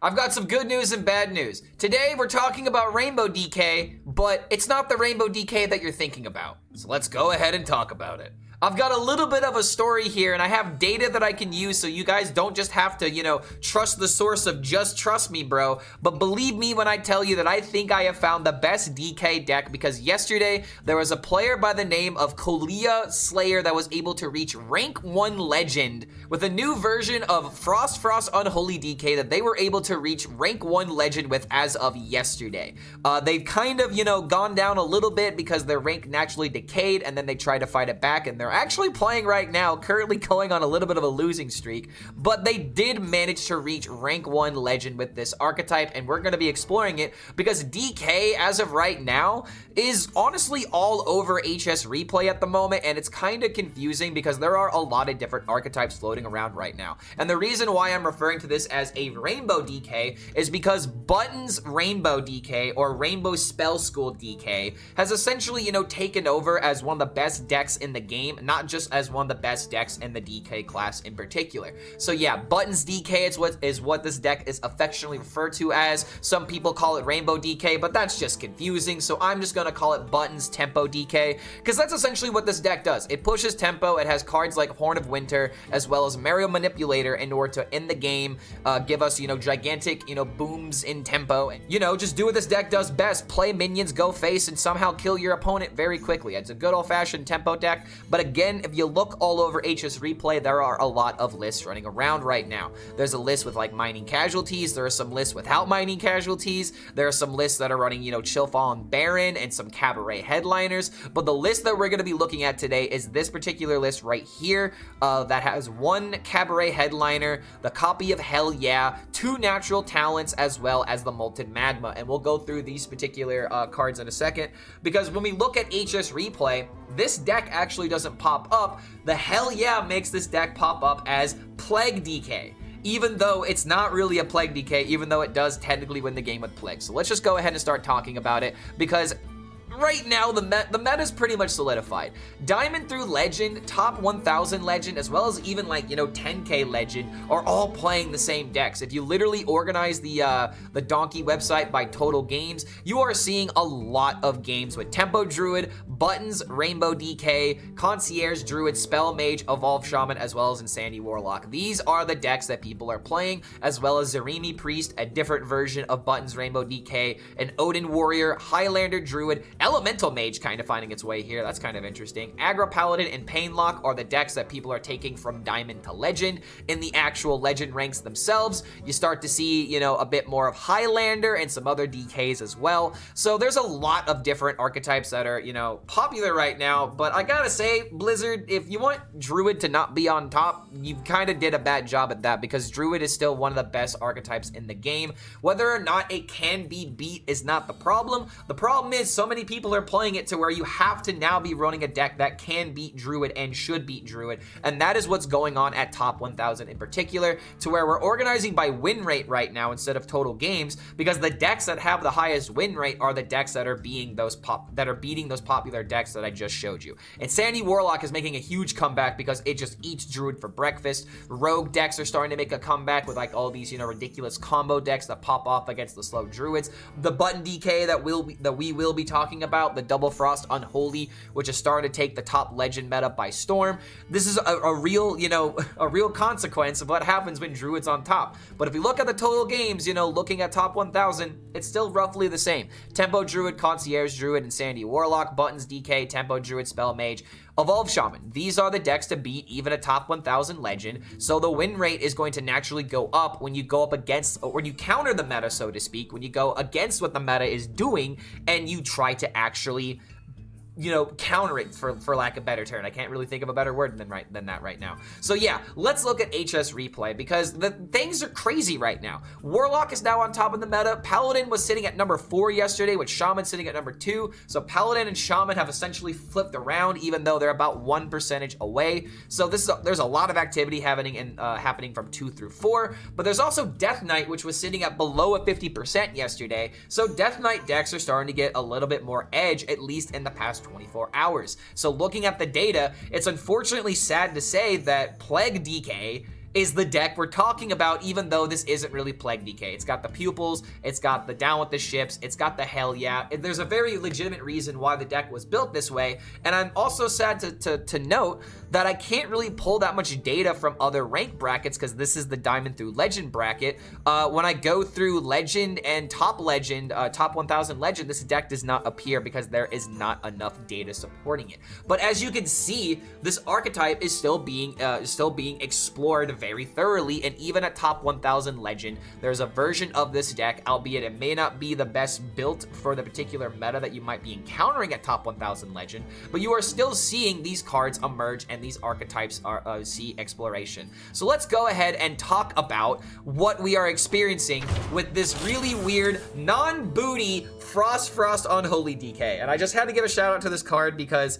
I've got some good news and bad news. Today we're talking about Rainbow DK, but it's not the Rainbow DK that you're thinking about. So let's go ahead and talk about it. I've got a little bit of a story here, and I have data that I can use so you guys don't just have to, trust the source of just trust me, bro. But believe me when I tell you that I think I have found the best DK deck, because yesterday there was a player by the name of Kolia Slayer that was able to reach rank 1 legend with a new version of Frost Unholy DK that they were able to reach rank 1 legend with as of yesterday. They've kind of, gone down a little bit because their rank naturally decayed, and then they tried to fight it back, and they're actually playing right now, currently going on a little bit of a losing streak, but they did manage to reach rank 1 legend with this archetype, and we're going to be exploring it because DK, as of right now, is honestly all over HSReplay at the moment, and it's kind of confusing because there are a lot of different archetypes floating around right now. And the reason why I'm referring to this as a Rainbow DK is because Button's Rainbow DK, or Rainbow Spell School DK, has essentially, taken over as one of the best decks in the game, not just as one of the best decks in the DK class in particular. So yeah, Button's DK is what this deck is affectionately referred to as. Some people call it Rainbow DK, but that's just confusing, so I'm just gonna call it Button's Tempo DK, because that's essentially what this deck does. It pushes tempo, it has cards like Horn of Winter, as well as Mario Manipulator in order to end the game, give us, gigantic, booms in tempo, and, just do what this deck does best, play minions, go face, and somehow kill your opponent very quickly. It's a good old-fashioned tempo deck, but again, if you look all over HSReplay, there are a lot of lists running around right now. There's a list with like mining casualties, there are some lists without mining casualties, there are some lists that are running, Chillfall and Baron, and some Cabaret headliners, but the list that we're going to be looking at today is this particular list right here, that has 1 Cabaret headliner, the copy of Hell Yeah, 2 natural talents, as well as the Molten Magma, and we'll go through these particular cards in a second, because when we look at HSReplay, this deck actually doesn't pop up. The Hell Yeah makes this deck pop up as Plague DK, even though it's not really a Plague DK, even though it does technically win the game with Plague. So let's just go ahead and start talking about it, because right now, the meta is pretty much solidified. Diamond through Legend, top 1000 Legend, as well as even 10k Legend are all playing the same decks. If you literally organize the Donkey website by total games, you are seeing a lot of games with Tempo Druid, Buttons, Rainbow DK, Concierge Druid, Spell Mage, Evolve Shaman, as well as Insanity Warlock. These are the decks that people are playing, as well as Zarimi Priest, a different version of Buttons Rainbow DK, an Odin Warrior, Highlander Druid, Elemental Mage kind of finding its way here. That's kind of interesting. Aggro Paladin and Painlock are the decks that people are taking from Diamond to Legend. In the actual Legend ranks themselves, you start to see, a bit more of Highlander and some other DKs as well. So there's a lot of different archetypes that are, popular right now. But I gotta say, Blizzard, if you want Druid to not be on top, you kind of did a bad job at that, because Druid is still one of the best archetypes in the game. Whether or not it can be beat is not the problem. The problem is so many people are playing it to where you have to now be running a deck that can beat Druid and should beat Druid, and that is what's going on at top 1000 in particular, to where we're organizing by win rate right now instead of total games, because the decks that have the highest win rate are the decks that are beating those popular decks that I just showed you. Insanity Warlock is making a huge comeback because it just eats Druid for breakfast. Rogue decks are starting to make a comeback with all these ridiculous combo decks that pop off against the slow Druids. The Button DK that we will be talking about, the Double Frost Unholy, which is starting to take the top Legend meta by storm. This is a real consequence of what happens when Druid's on top. But if we look at the total games, looking at top 1000, it's still roughly the same. Tempo Druid, Concierge Druid, Insanity Warlock, Buttons DK, Tempo Druid, Spell Mage, Evolve Shaman. These are the decks to beat even a top 1000 Legend, so the win rate is going to naturally go up when you go up against, or when you counter the meta, so to speak, when you go against what the meta is doing and you try to actually counter it, for lack of a better term. I can't really think of a better word than that right now. So yeah, let's look at HSReplay, because the things are crazy right now. Warlock is now on top of the meta. Paladin was sitting at number 4 yesterday, with Shaman sitting at number 2. So Paladin and Shaman have essentially flipped around, even though they're about 1% away. So there's a lot of activity happening from 2 through 4. But there's also Death Knight, which was sitting at below a 50% yesterday. So Death Knight decks are starting to get a little bit more edge, at least in the past 24 hours. So looking at the data, it's unfortunately sad to say that Plague DK is the deck we're talking about, even though this isn't really Plague DK. It's got the Pupils, it's got the Down with the Ships, it's got the Hell Yeah. There's a very legitimate reason why the deck was built this way, and I'm also sad to note that I can't really pull that much data from other rank brackets because this is the Diamond through Legend bracket. When I go through Legend and Top Legend, Top 1000 Legend, this deck does not appear because there is not enough data supporting it. But as you can see, this archetype is still being explored very thoroughly, and even at Top 1000 Legend, there's a version of this deck, albeit it may not be the best built for the particular meta that you might be encountering at Top 1000 Legend, but you are still seeing these cards emerge and these archetypes see exploration. So let's go ahead and talk about what we are experiencing with this really weird non-booty Frost Unholy DK. And I just had to give a shout out to this card because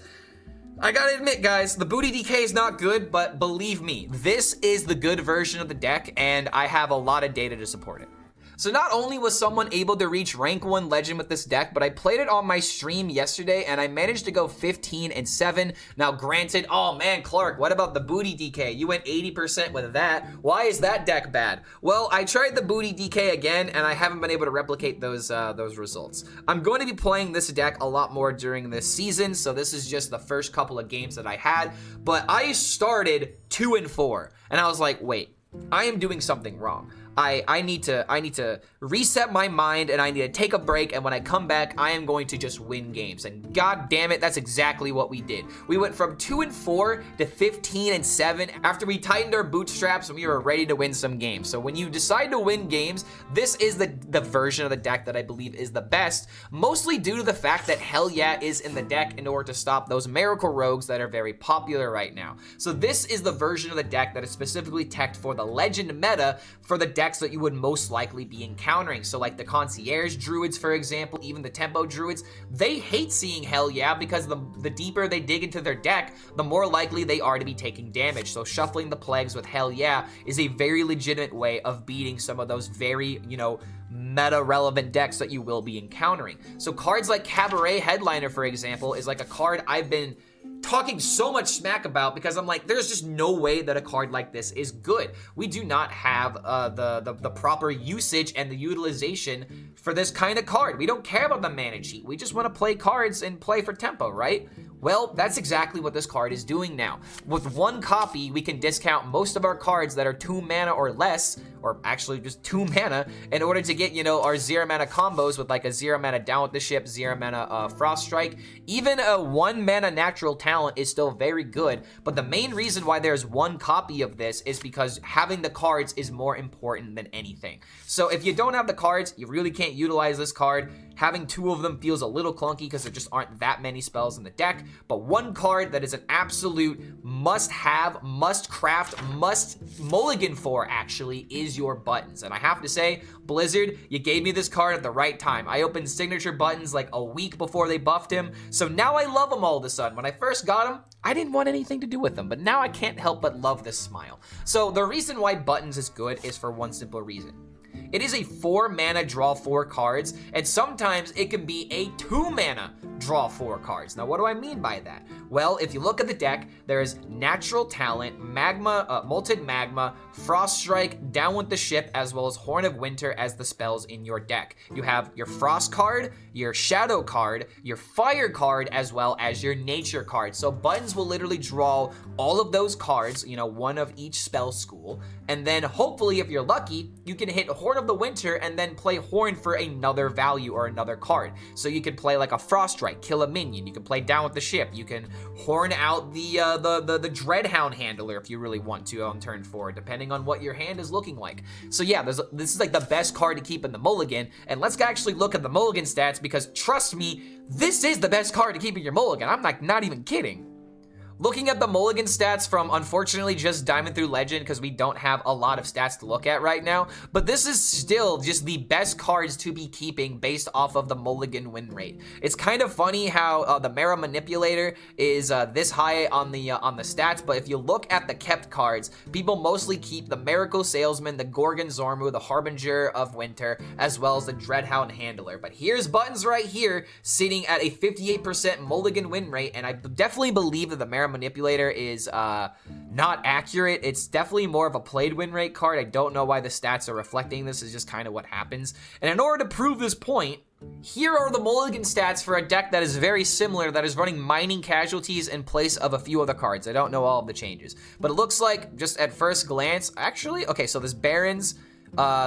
I gotta admit, guys, the booty DK is not good, but believe me, this is the good version of the deck, and I have a lot of data to support it. So not only was someone able to reach rank 1 legend with this deck, but I played it on my stream yesterday and I managed to go 15-7. Now granted, oh man, Clark, what about the booty DK? You went 80% with that. Why is that deck bad? Well, I tried the booty DK again and I haven't been able to replicate those results. I'm going to be playing this deck a lot more during this season, so this is just the first couple of games that I had, but I started 2-4 and I was like, wait, I am doing something wrong. I need to reset my mind and I need to take a break, and when I come back, I am going to just win games. And god damn it, that's exactly what we did. We went from 2-4 to 15-7 after we tightened our bootstraps and we were ready to win some games. So when you decide to win games, this is the version of the deck that I believe is the best, mostly due to the fact that Hell Yeah is in the deck in order to stop those Miracle Rogues that are very popular right now. So this is the version of the deck that is specifically teched for the Legend meta, for the decks that you would most likely be encountering. So like the Concierge Druids, for example, even the Tempo Druids, they hate seeing Hell Yeah because the deeper they dig into their deck, the more likely they are to be taking damage. So shuffling the Plagues with Hell Yeah is a very legitimate way of beating some of those very, meta-relevant decks that you will be encountering. So cards like Cabaret Headliner, for example, is like a card I've been talking so much smack about because I'm like, there's just no way that a card like this is good. We do not have the proper usage and the utilization for this kind of card. We don't care about the mana cheat. We just want to play cards and play for tempo, right? Well, that's exactly what this card is doing now. With one copy, we can discount most of our cards that are 2 mana or less, or actually just 2 mana, in order to get, our 0 mana combos with like a 0 mana Down with the Ship, 0 mana Frost Strike. Even a 1 mana Natural Talent is still very good, but the main reason why there's one copy of this is because having the cards is more important than anything. So if you don't have the cards, you really can't utilize this card. Having 2 of them feels a little clunky because there just aren't that many spells in the deck, but one card that is an absolute must-have, must-craft, must-mulligan for, actually, is your buttons. And I have to say, Blizzard, you gave me this card at the right time. I opened signature buttons like a week before they buffed him, so now I love him all of a sudden. When I first got him, I didn't want anything to do with him, but now I can't help but love this smile. So the reason why buttons is good is for one simple reason. It is a 4 mana draw 4 cards, and sometimes it can be a 2 mana draw 4 cards. Now, what do I mean by that? Well, if you look at the deck, there's Natural Talent, Molten Magma, Frost Strike, Down with the Ship, as well as Horn of Winter as the spells in your deck. You have your Frost card, your Shadow card, your Fire card, as well as your Nature card. So buttons will literally draw all of those cards, one of each spell school, and then hopefully, if you're lucky, you can hit Horn of the Winter and then play Horn for another value or another card. So you can play like a Frost Strike, kill a minion. You can play Down with the Ship. You can Horn out the Dreadhound Handler if you really want to on turn 4, depending on what your hand is looking like. So yeah, this is like the best card to keep in the mulligan. And let's actually look at the mulligan stats, because trust me, this is the best card to keep in your mulligan. I'm like not even kidding. Looking at the mulligan stats from, unfortunately, just Diamond through Legend, because we don't have a lot of stats to look at right now, but this is still just the best cards to be keeping based off of the mulligan win rate. It's kind of funny how the Mara Manipulator is this high on the stats, but if you look at the kept cards, people mostly keep the Miracle Salesman, the Gorgon Zormu, the Harbinger of Winter, as well as the Dreadhound Handler. But here's buttons right here, sitting at a 58% mulligan win rate, and I definitely believe that the Mara Mera Manipulator is not accurate. It's definitely more of a played win rate card. I don't know why the stats are reflecting this. Is just kind of what happens. And in order to prove this point, here are the Mulligan stats for a deck that is very similar, that is running Mining Casualties in place of a few other cards. I don't know all of the changes, but it looks like, just at first glance, actually, okay, so there's Barons,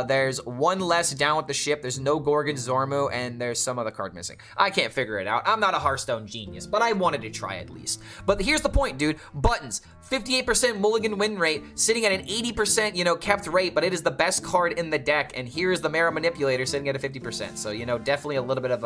there's one less down with the ship, there's no Gorgon Zormu, and there's some other card missing. I can't figure it out. I'm not a Hearthstone genius, but I wanted to try at least. But here's the point, dude. Buttons, 58% Mulligan win rate, sitting at an 80%, you know, kept rate, but it is the best card in the deck, and here's the Mera Manipulator sitting at a 50%. So, you know, definitely a little bit of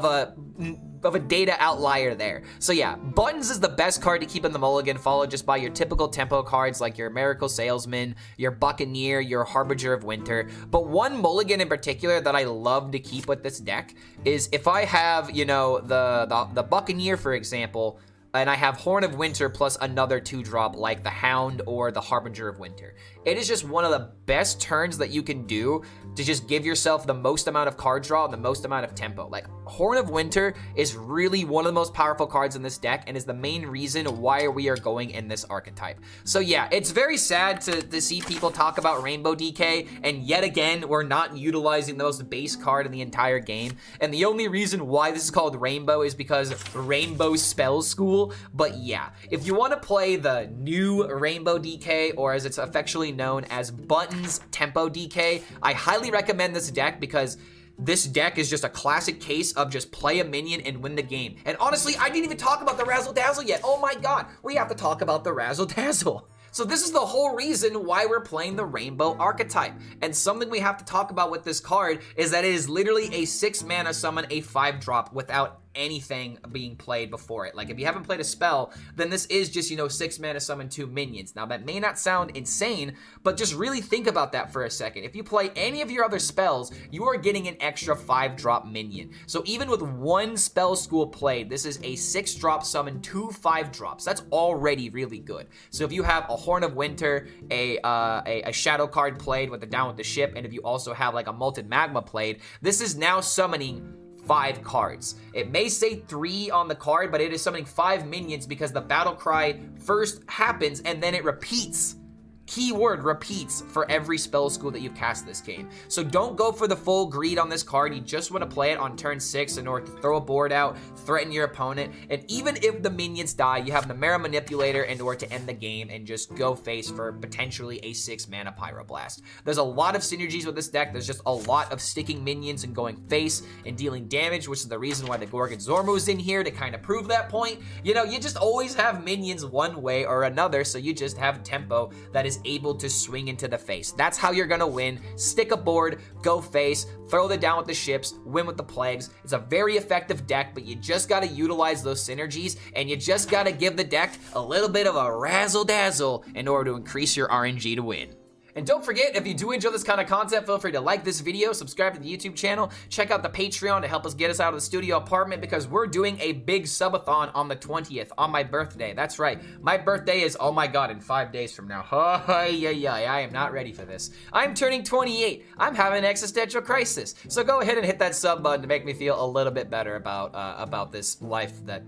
a data outlier there. So yeah, Buttons is the best card to keep in the Mulligan, followed just by your typical tempo cards like your Miracle Salesman, your Buccaneer, your Harbinger of Winter. But one Mulligan in particular that I love to keep with this deck is if I have, you know, the Buccaneer, for example, and I have Horn of Winter plus another 2-drop like the Hound or the Harbinger of Winter. It is just one of the best turns that you can do to just give yourself the most amount of card draw and the most amount of tempo. Like, Horn of Winter is really one of the most powerful cards in this deck and is the main reason why we are going in this archetype. So yeah, it's very sad to see people talk about Rainbow DK, and yet again, we're not utilizing the most base card in the entire game. And the only reason why this is called Rainbow is because Rainbow Spell School. But yeah, if you want to play the new Rainbow DK, or as it's affectionately known as Buttons Tempo DK, I highly recommend this deck because this deck is just a classic case of just play a minion and win the game. And honestly, I didn't even talk about the Razzle Dazzle yet. Oh my god, we have to talk about the Razzle Dazzle. So this is the whole reason why we're playing the Rainbow archetype. And something we have to talk about with this card is that it is literally a 6-mana summon, a 5-drop without anything being played before it. Like, if you haven't played a spell, then this is just, you know, 6-mana summon 2 minions. Now, that may not sound insane, but just really think about that for a second. If you play any of your other spells, you are getting an extra 5-drop minion. So even with one spell school played, this is a 6-drop summon, 2 5-drops. That's already really good. So if you have a Horn of Winter, a Shadow card played with the Down with the Ship, and if you also have like a Molten Magma played, this is now summoning 5 cards. It may say 3 on the card, but it is summoning 5 minions because the battle cry first happens and then it repeats. Keyword repeats for every spell school that you've cast this game. So don't go for the full greed on this card. You just want to play it on turn 6 in order to throw a board out, threaten your opponent, and even if the minions die, you have the Mera Manipulator in order to end the game and just go face for potentially a 6-mana Pyroblast. There's a lot of synergies with this deck. There's just a lot of sticking minions and going face and dealing damage, which is the reason why the Gorgon Zormu is in here to kind of prove that point. You know, you just always have minions one way or another, so you just have tempo that is able to swing into the face. That's how you're gonna win. Stick a board, go face, throw the Down with the Ships, win with the Plagues. It's a very effective deck, but you just gotta utilize those synergies, and you just gotta give the deck a little bit of a razzle dazzle in order to increase your RNG to win. And don't forget, if you do enjoy this kind of content, feel free to like this video, subscribe to the YouTube channel, check out the Patreon to help us get us out of the studio apartment, because we're doing a big subathon on the 20th, on my birthday. That's right, my birthday is, oh my god, in 5 days from now. I am not ready for this. I'm turning 28. I'm having an existential crisis. So go ahead and hit that sub button to make me feel a little bit better about this life that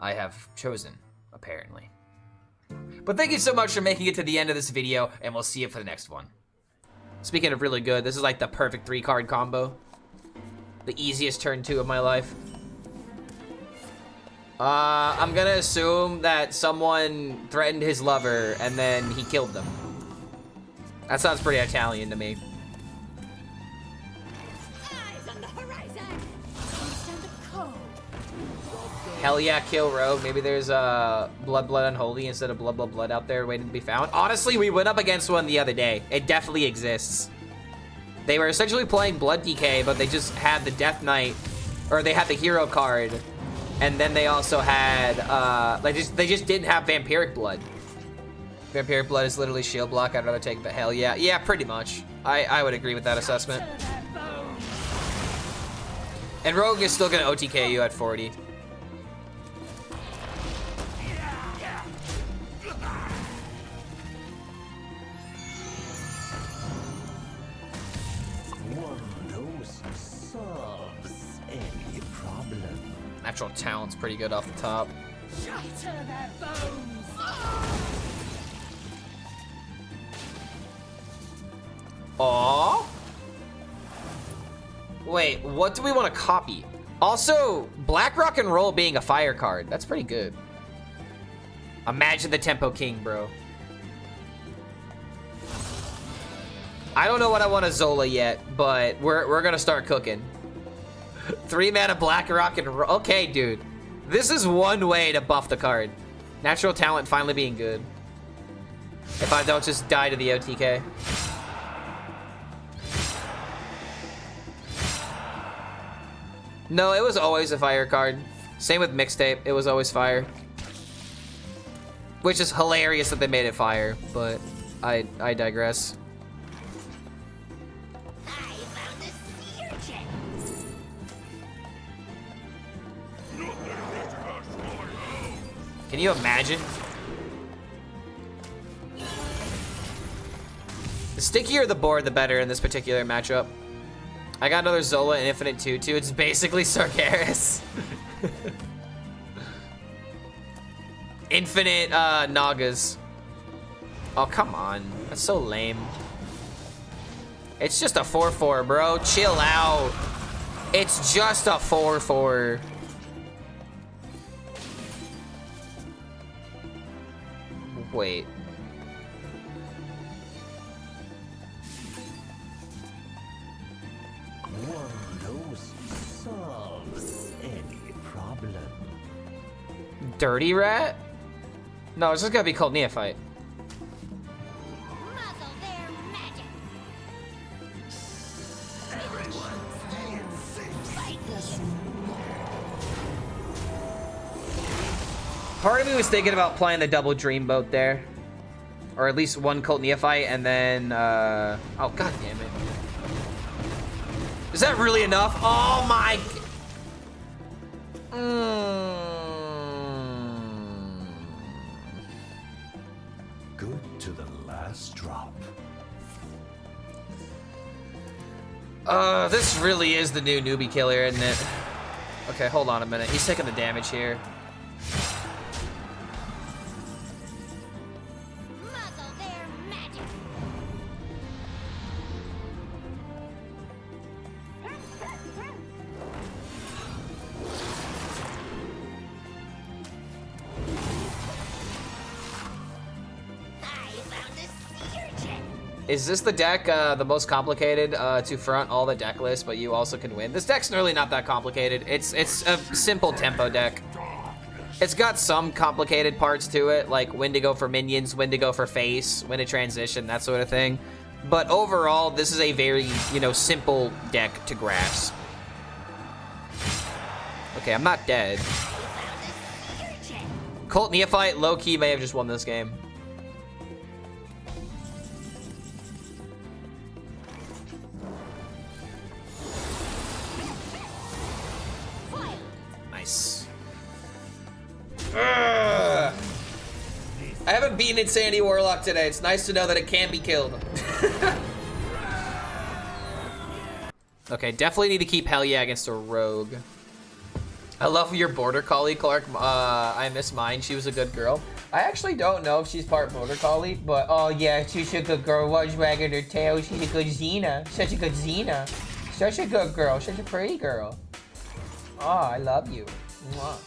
I have chosen, apparently. But thank you so much for making it to the end of this video, and we'll see you for the next one. Speaking of really good, this is like the perfect 3-card combo. The easiest turn 2 of my life. I'm gonna assume that someone threatened his lover, and then he killed them. That sounds pretty Italian to me. Hell yeah, kill rogue. Maybe there's blood unholy instead of blood out there waiting to be found. Honestly, we went up against one the other day. It definitely exists. They were essentially playing blood DK, but they just had the Death Knight, or they had the hero card, and then they also had they just didn't have vampiric blood. Vampiric blood is literally shield block. I'd rather take, but hell yeah, yeah, pretty much. I would agree with that assessment. And rogue is still gonna OTK you at 40. Natural talent's pretty good off the top. Shatter their bones. Aww. Wait, what do we want to copy? Also, Black Rock and Roll being a fire card. That's pretty good. Imagine the Tempo King, bro. I don't know what I want to Zola yet, but we're gonna start cooking. 3 mana Black Rock and Roll. Okay, dude. This is one way to buff the card. Natural Talent finally being good. If I don't just die to the OTK. No, it was always a fire card. Same with Mixtape. It was always fire. Which is hilarious that they made it fire, but I digress. Can you imagine? The stickier the board, the better in this particular matchup. I got another Zola and Infinite 2-2. It's basically Sargeras. Infinite Nagas. Oh, come on. That's so lame. It's just a 4-4, bro. Chill out. It's just a 4-4. Wait. Dirty Rat? No, it's just gotta be called Neophyte. Part of me was thinking about playing the double Dreamboat there. Or at least one Cult Neophyte and then, oh, god damn it. Is that really enough? Oh my... Good to the last drop. This really is the new newbie killer, isn't it? Okay, hold on a minute. He's taking the damage here. Is this the deck the most complicated to front all the deck lists, but you also can win? This deck's really not that complicated. It's a simple tempo deck. It's got some complicated parts to it, like when to go for minions, when to go for face, when to transition, that sort of thing. But overall, this is a very, you know, simple deck to grasp. Okay, I'm not dead. Cult Neophyte, low-key, may have just won this game. Nice. Ugh. I haven't beaten Insanity Warlock today. It's nice to know that it can be killed. Okay, definitely need to keep Hell Yeah against a rogue. I love your border collie, Clark. I miss mine. She was a good girl. I actually don't know if she's part border collie, but oh yeah, she's a good girl. Watch wagging her tail. She's a good Xena. Such a good Xena. Such a good girl. Such a pretty girl. Oh, I love you. Mwah.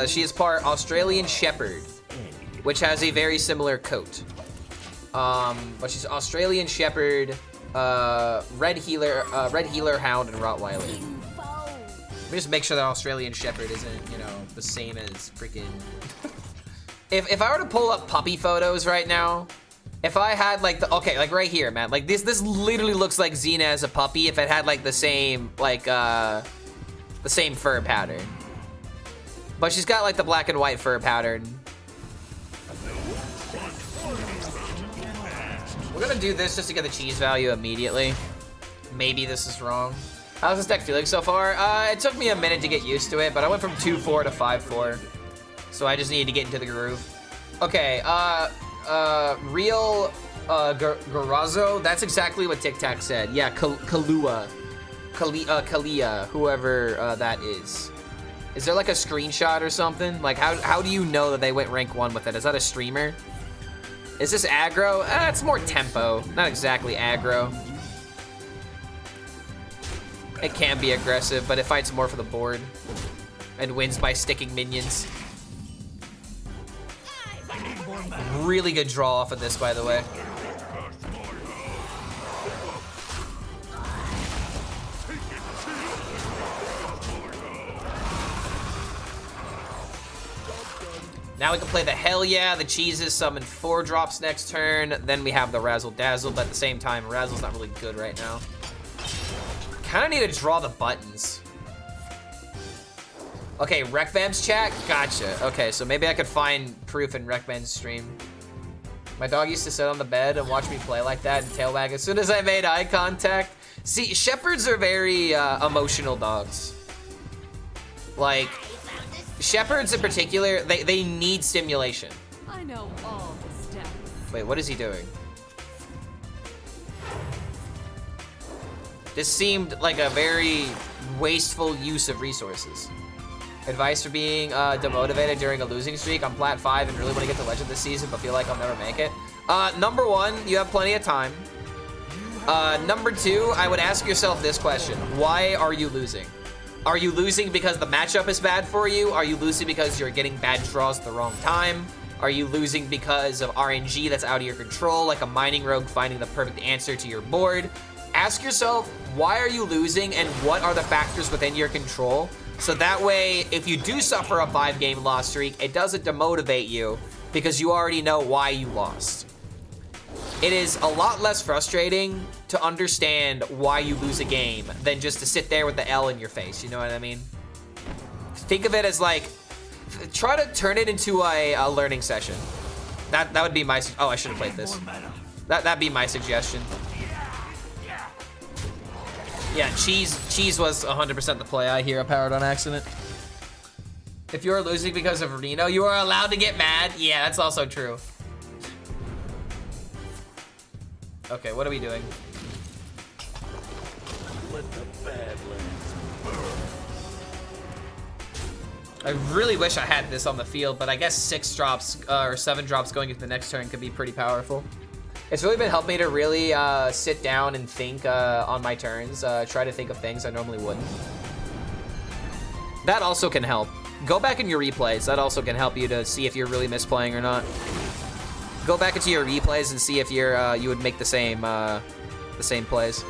She is part Australian Shepherd, which has a very similar coat. But she's Australian Shepherd, Red Healer Hound, and Rottweiler. Let me just make sure that Australian Shepherd isn't, you know, the same as freaking... if I were to pull up puppy photos right now, if I had like the, okay, like right here, man, like this literally looks like Xena as a puppy if it had like the same, like, the same fur pattern. But she's got like the black and white fur pattern. We're gonna do this just to get the cheese value immediately. Maybe this is wrong. How's this deck feeling so far? It took me a minute to get used to it, but I went from 2-4 to 5-4. So I just needed to get into the groove. Okay, real Garazzo, that's exactly what Tic Tac said. Yeah, Kalia, whoever that is. Is there like a screenshot or something? Like how do you know that they went rank 1 with it? Is that a streamer? Is this aggro? It's more tempo, not exactly aggro. It can be aggressive, but it fights more for the board and wins by sticking minions. Really good draw off of this, by the way. Now we can play the Hell Yeah, the Cheeses, summon 4 drops next turn. Then we have the Razzle Dazzle, but at the same time, Razzle's not really good right now. Kinda need to draw the buttons. Okay, Rekvam's chat? Gotcha. Okay, so maybe I could find proof in Rekvam's stream. My dog used to sit on the bed and watch me play like that and tail wag as soon as I made eye contact. See, shepherds are very emotional dogs. Like, shepherds in particular, they need stimulation. I know all the steps. Wait, what is he doing? This seemed like a very wasteful use of resources. Advice for being demotivated during a losing streak. I'm plat 5 and really want to get to Legend this season, but feel like I'll never make it. Number 1, you have plenty of time. Number 2, I would ask yourself this question. Why are you losing? Are you losing because the matchup is bad for you? Are you losing because you're getting bad draws at the wrong time? Are you losing because of RNG that's out of your control, like a mining rogue finding the perfect answer to your board? Ask yourself, why are you losing and what are the factors within your control? So that way, if you do suffer a 5-game loss streak, it doesn't demotivate you because you already know why you lost. It is a lot less frustrating to understand why you lose a game than just to sit there with the L in your face, you know what I mean? Think of it as like, try to turn it into a learning session. That would be my, oh, I should have played this. That'd be my suggestion. Yeah, cheese was 100% the play. I hero powered on accident. If you're losing because of Reno, you are allowed to get mad. Yeah, that's also true. Okay, what are we doing? Let the Badlands burn. I really wish I had this on the field, but I guess 6 drops or 7 drops going into the next turn could be pretty powerful. It's really been helping me to really sit down and think on my turns, try to think of things I normally wouldn't. That also can help. Go back in your replays. That also can help you to see if you're really misplaying or not. Go back into your replays and see if you're you would make the same plays.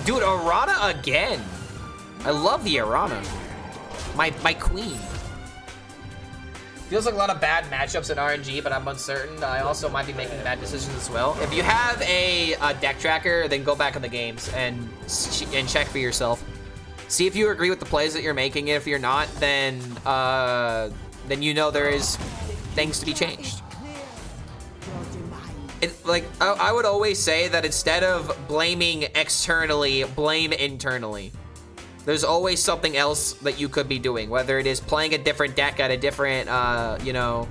Dude, Arana again. I love the Arana. My queen. Feels like a lot of bad matchups in RNG, but I'm uncertain. I also might be making bad decisions as well. If you have a deck tracker, then go back in the games and check for yourself. See if you agree with the plays that you're making. If you're not, then you know there is things to be changed. I would always say that instead of blaming externally, blame internally. There's always something else that you could be doing, whether it is playing a different deck at a different, you know,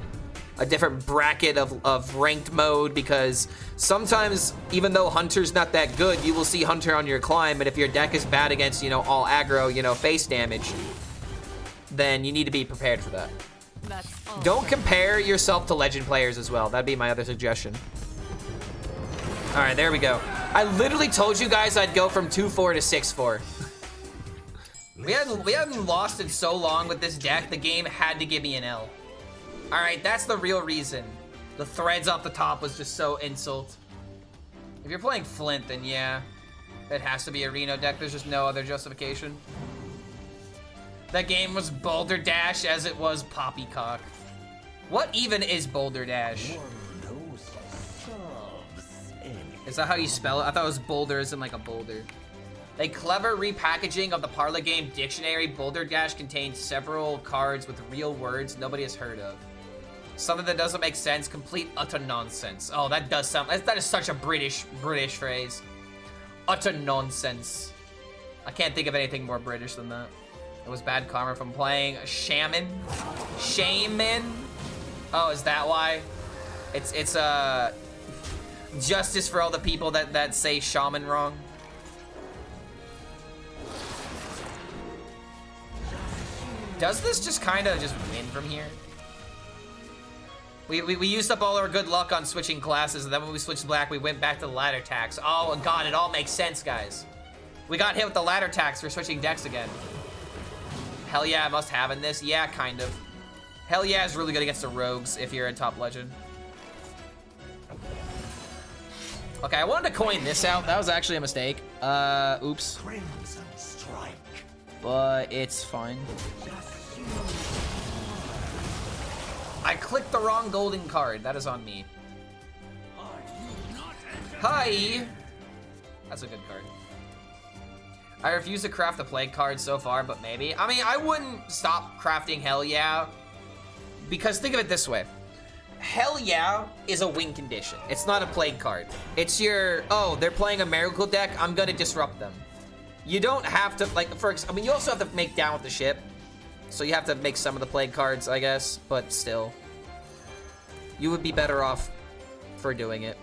a different bracket of ranked mode, because sometimes, even though Hunter's not that good, you will see Hunter on your climb, and if your deck is bad against, you know, all aggro, you know, face damage, then you need to be prepared for that. Don't compare yourself to legend players as well. That'd be my other suggestion. All right, there we go. I literally told you guys I'd go from 2-4 to 6-4. We hadn't lost in so long with this deck, the game had to give me an L. All right, that's the real reason. The threads off the top was just so insult. If you're playing Flint, then yeah, it has to be a Reno deck. There's just no other justification. That game was Boulder Dash as it was Poppycock. What even is Boulder Dash? Is that how you spell it? I thought it was Boulder as in like a boulder. A clever repackaging of the parlor game dictionary, Boulder Dash contains several cards with real words nobody has heard of. Something that doesn't make sense, complete utter nonsense. Oh, that does sound, that is such a British phrase. Utter nonsense. I can't think of anything more British than that. It was bad karma from playing Shaman. Shaman? Oh, is that why? It's justice for all the people that say shaman wrong. Does this just kind of just win from here? We used up all our good luck on switching classes, and then when we switched black, we went back to the ladder tax. Oh, God, it all makes sense, guys. We got hit with the ladder tax for switching decks again. Hell yeah, I must have in this. Yeah, kind of. Hell yeah is really good against the rogues if you're in top legend. Okay, I wanted to coin this out. That was actually a mistake. Oops. Crimson strike. But it's fine. I clicked the wrong golden card. That is on me. Hi. That's a good card. I refuse to craft the plague card so far, but maybe. I mean, I wouldn't stop crafting Hell Yeah. Because think of it this way. Hell Yeah is a win condition. It's not a plague card. It's your, oh, they're playing a miracle deck, I'm gonna disrupt them. You don't have to, like, I mean, you also have to make down with the ship. So you have to make some of the plague cards, I guess, but still. You would be better off for doing it.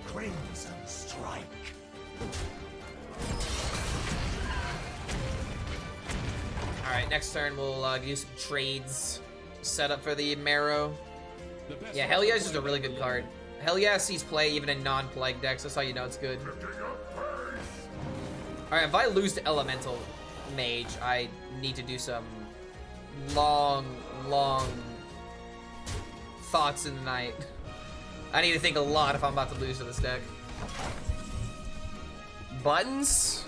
Crimson strike. All right, next turn we'll do some trades. Set up for the Marrow. Yeah, Hell Yeah is just a really good card. Hell Yeah sees play even in non-plague decks. That's how you know it's good. All right, if I lose to Elemental Mage, I need to do some long thoughts in the night. I need to think a lot if I'm about to lose to this deck. Buttons?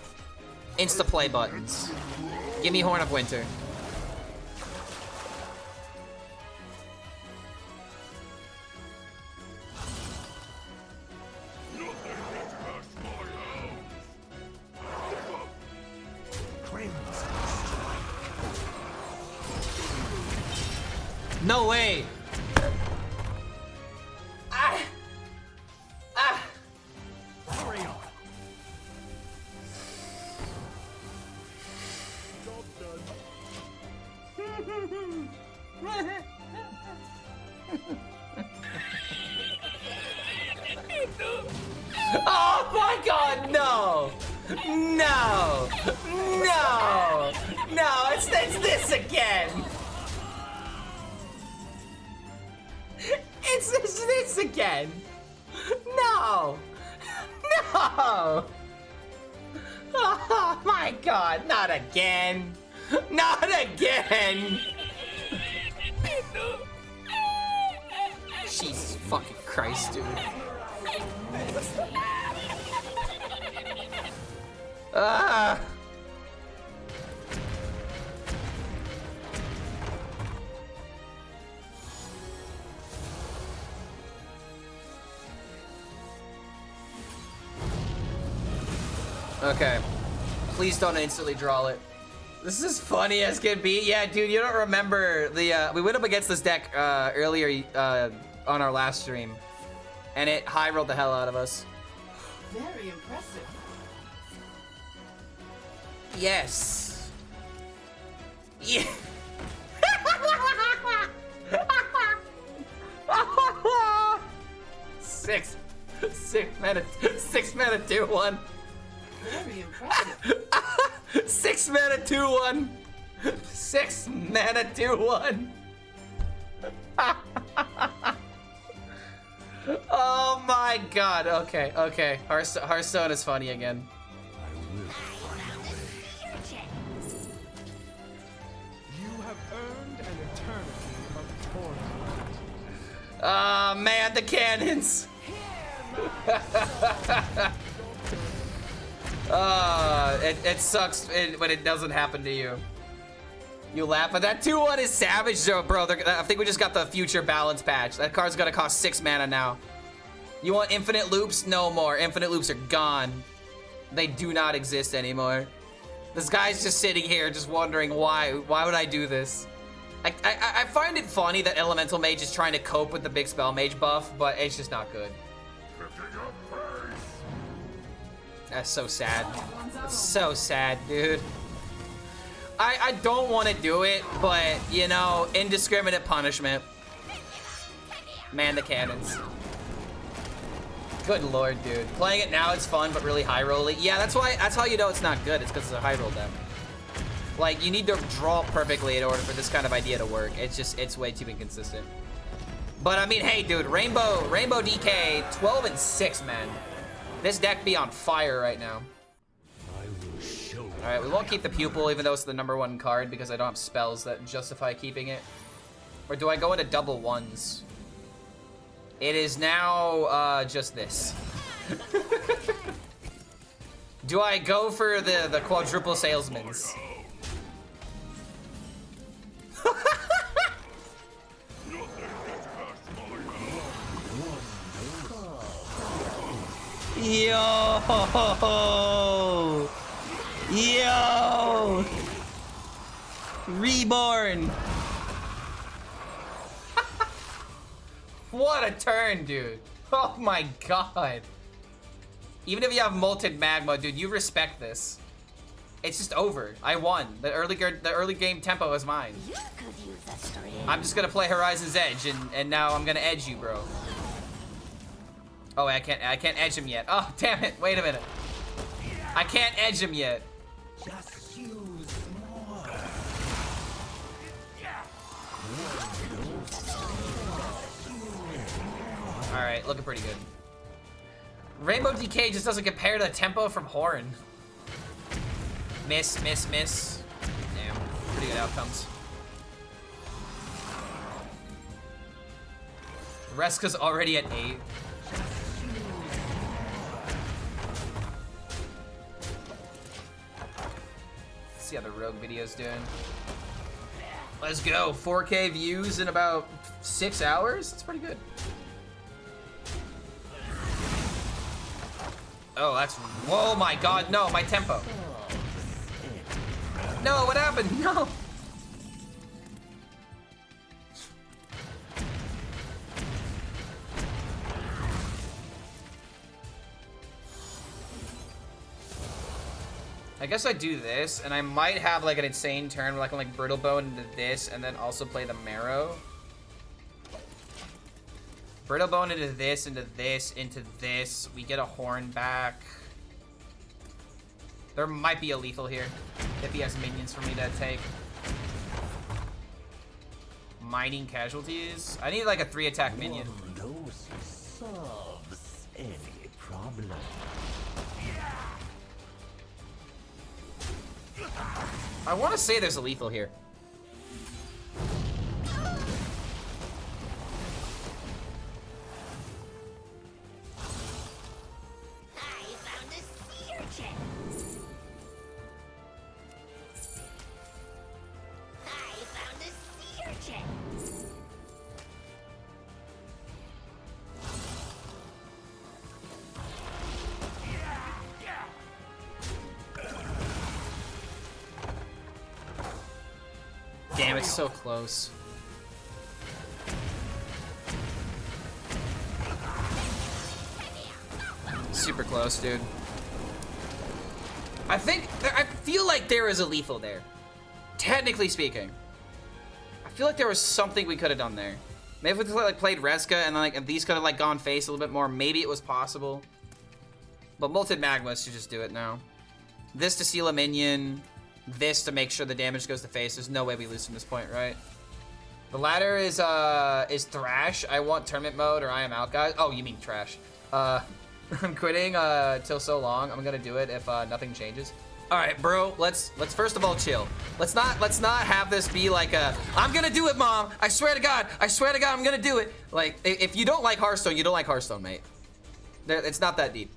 Insta-play buttons. Give me Horn of Winter. No way! Ah! Ah! Hurry on. Oh my God, no! No! No! No, it's this again! It's this again! No! No! Oh my God, not again! Not again! Jesus fucking Christ, dude. Ah! Okay. Please don't instantly draw it. This is funny as can be. Yeah, dude, you don't remember the, we went up against this deck earlier on our last stream. And it high rolled the hell out of us. Very impressive. Yes. Yeah. Six mana 2/1. Very impressive. 6 mana 2/1. 6 mana 2/1. Oh my God. Okay, okay. Hearthstone is funny again. I will find a way. You have earned an eternity of torment. Ah, man, the cannons. It sucks when it doesn't happen to you. You laugh, but that 2/1 is savage, though, bro. I think we just got the future balance patch. That card's gonna cost 6 mana now. You want infinite loops? No more. Infinite loops are gone. They do not exist anymore. This guy's just sitting here, just wondering why. Why would I do this? I find it funny that Elemental Mage is trying to cope with the big Spell Mage buff, but it's just not good. That's so sad. It's so sad, dude. I don't want to do it, but, you know, indiscriminate punishment. Man, the cannons. Good lord, dude. Playing it now, it's fun, but really high rolling. Yeah, that's how you know it's not good. It's because it's a high roll deck. Like, you need to draw perfectly in order for this kind of idea to work. It's way too inconsistent. But I mean, hey, dude, Rainbow DK, 12 and 6, man. This deck be on fire right now. All right, we won't keep the Pupil, even though it's the #1 card, because I don't have spells that justify keeping it. Or do I go into double ones? It is now just this. Do I go for the quadruple salesmans? Yo! Yo! Reborn! What a turn, dude. Oh my god. Even if you have Molten Magma, dude, you respect this. It's just over. I won. The early game tempo is mine. You could use a stream. I'm just gonna play Horizon's Edge, and now I'm gonna edge you, bro. Oh, I can't edge him yet. Oh, damn it. Wait a minute. I can't edge him yet. Just use more. All right, looking pretty good. Rainbow DK just doesn't compare to the tempo from Horn. Miss, miss, miss. Damn, pretty good outcomes. Reska's already at 8. Let's see how the Rogue video's doing. Let's go. 4K views in about 6 hours? That's pretty good. Oh, that's... Whoa, my god, no, my tempo. No, what happened? No. I guess I do this, and I might have like an insane turn where I can like Brittle Bone into this, and then also play the Marrow. Brittle Bone into this, into this, into this. We get a Horn back. There might be a lethal here if he has minions for me to take. Mining Casualties. I need like a 3-attack minion. Those solves any problem. I want to say there's a lethal here. Damn, it's so close. Super close, dude. I feel like there is a lethal there. Technically speaking. I feel like there was something we could have done there. Maybe if we like played Reska and then like if these could have like gone face a little bit more, maybe it was possible. But Molten Magma should just do it now. This to seal a minion. This to make sure the damage goes to face. There's no way we lose from this point, right? The ladder is Thrash. I want tournament mode or I am out, guys. Oh, you mean trash. I'm quitting till so long. I'm gonna do it if nothing changes. All right, bro. Let's first of all chill. Let's not have this be like a I'm gonna do it, mom. I swear to God, I'm gonna do it. Like if you don't like Hearthstone, you don't like Hearthstone, mate. It's not that deep.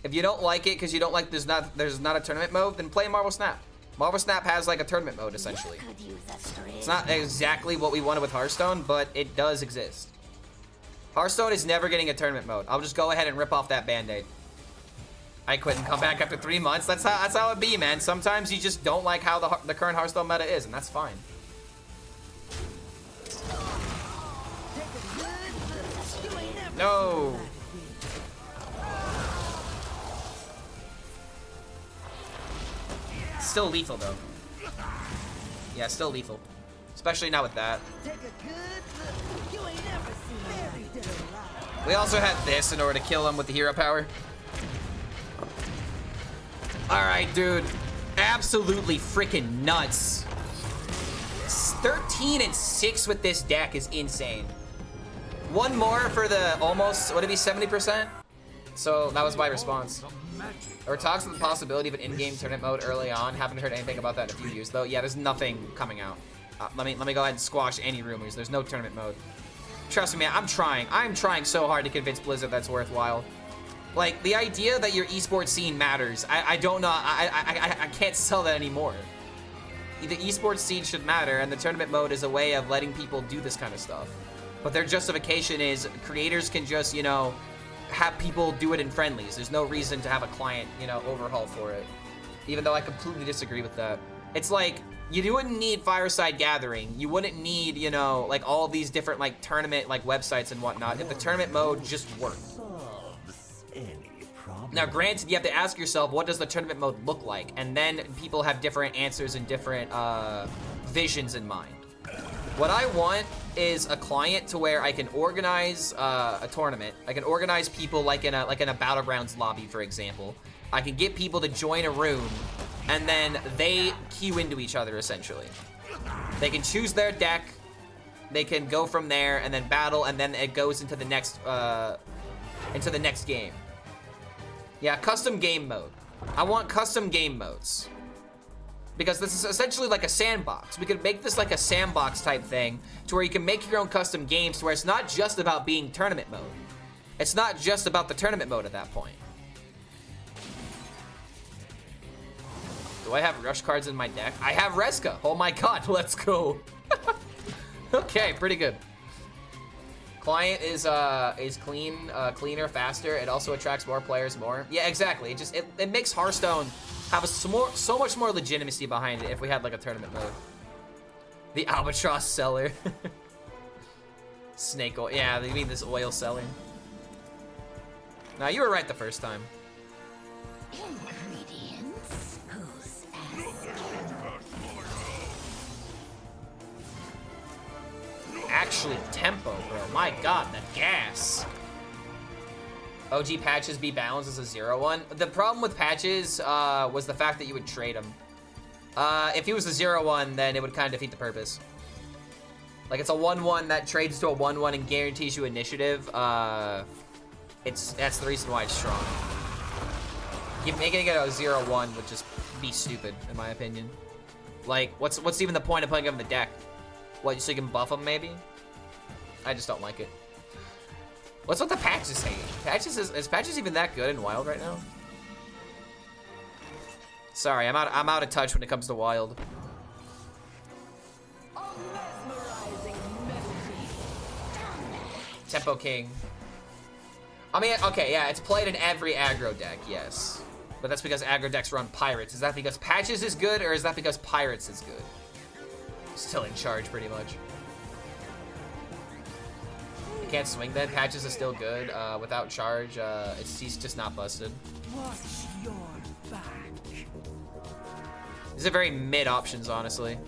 If you don't like it because you don't like there's not a tournament mode, then play Marvel Snap. Marvel Snap has like a tournament mode essentially. It's not exactly what we wanted with Hearthstone, but it does exist. Hearthstone is never getting a tournament mode. I'll just go ahead and rip off that band-aid. I quit and come back after 3 months. That's how it be, man. Sometimes you just don't like how the current Hearthstone meta is, and that's fine. No. Still lethal though. Yeah, still lethal. Especially now with that. We also had this in order to kill him with the hero power. Alright, dude. absolutely freaking nuts. 13 and 6 with this deck is insane. One more for the almost, would it be 70%? So that was my response. There were talks of the possibility of an in-game tournament mode early on. Haven't heard anything about that in a few years though. Yeah, there's nothing coming out. Let me go ahead and squash any rumors. There's no tournament mode. Trust me, man, I'm trying. I'm trying so hard to convince Blizzard that's worthwhile. Like, the idea that your esports scene matters, I don't know, I can't sell that anymore. The esports scene should matter, and the tournament mode is a way of letting people do this kind of stuff. But their justification is creators can just, you know, have people do it in friendlies. There's no reason to have a client, you know, overhaul for it. Even though I completely disagree with that. It's like, you wouldn't need Fireside Gathering. You wouldn't need, you know, like all these different like tournament like websites and whatnot if the tournament mode just worked. Now, granted, you have to ask yourself, what does the tournament mode look like? And then people have different answers and different visions in mind. What I want is a client to where I can organize a tournament. I can organize people like in a Battlegrounds lobby, for example. I can get people to join a room, and then they queue into each other, essentially. They can choose their deck, they can go from there, and then battle, and then it goes into the next game. Yeah, custom game mode. I want custom game modes. Because this is essentially like a sandbox. We could make this like a sandbox type thing to where you can make your own custom games to where it's not just about being tournament mode. It's not just about the tournament mode at that point. Do I have rush cards in my deck? I have Reska. Oh my god, let's go. Okay, pretty good. Client is cleaner, faster. It also attracts more players more. Yeah, exactly. It makes Hearthstone have so much more legitimacy behind it if we had like a tournament mode. The albatross seller. Snake oil. Yeah, they mean this oil selling. No, you were right the first time. Ingredients. Who's Actually, tempo, bro. My god, the gas. OG patches be balanced as a 0-1. The problem with patches was the fact that you would trade them. If he was a 0-1, then it would kind of defeat the purpose. Like, it's a 1-1 that trades to a 1-1 and guarantees you initiative. That's the reason why it's strong. Making it a 0-1 would just be stupid, in my opinion. Like, what's even the point of putting him in the deck? What, so you can buff him, maybe? I just don't like it. What's with the patches hate? Is patches even that good in Wild right now? Sorry, I'm out of touch when it comes to Wild. Tempo King. I mean, okay, yeah, it's played in every aggro deck, yes. But that's because aggro decks run Pirates. Is that because patches is good, or is that because Pirates is good? Still in charge, pretty much. You can't swing then. Patches is still good. Without charge, he's just not busted. Watch your back. These are very mid options, honestly.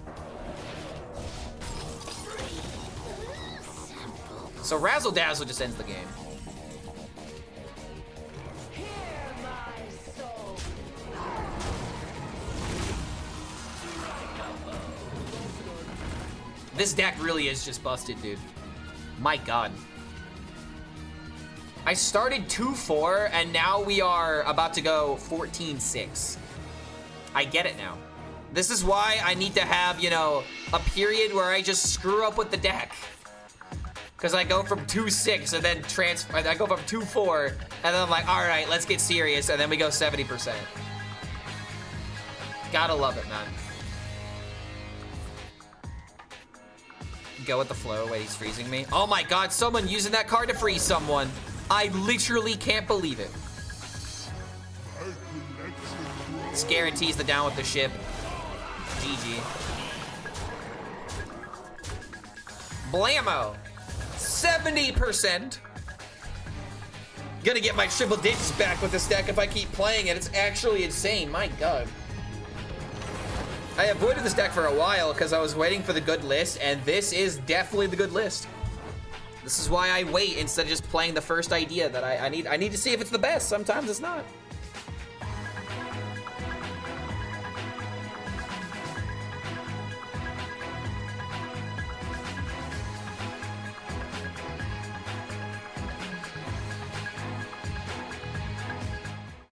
So Razzle Dazzle just ends the game. This deck really is just busted, dude. My god. I started 2-4, and now we are about to go 14-6. I get it now. This is why I need to have, you know, a period where I just screw up with the deck. Because I go from 2-6 and then I go from 2-4, and then I'm like, all right, let's get serious, and then we go 70%. Gotta love it, man. Go with the flow. Wait, he's freezing me. Oh my god, someone using that card to freeze someone. I literally can't believe it. This guarantees the down with the ship. GG. Blammo. 70%. Gonna get my triple digits back with this deck if I keep playing it. It's actually insane. My god. I avoided this deck for a while because I was waiting for the good list, and this is definitely the good list. This is why I wait instead of just playing the first idea that I need to see if it's the best. Sometimes it's not.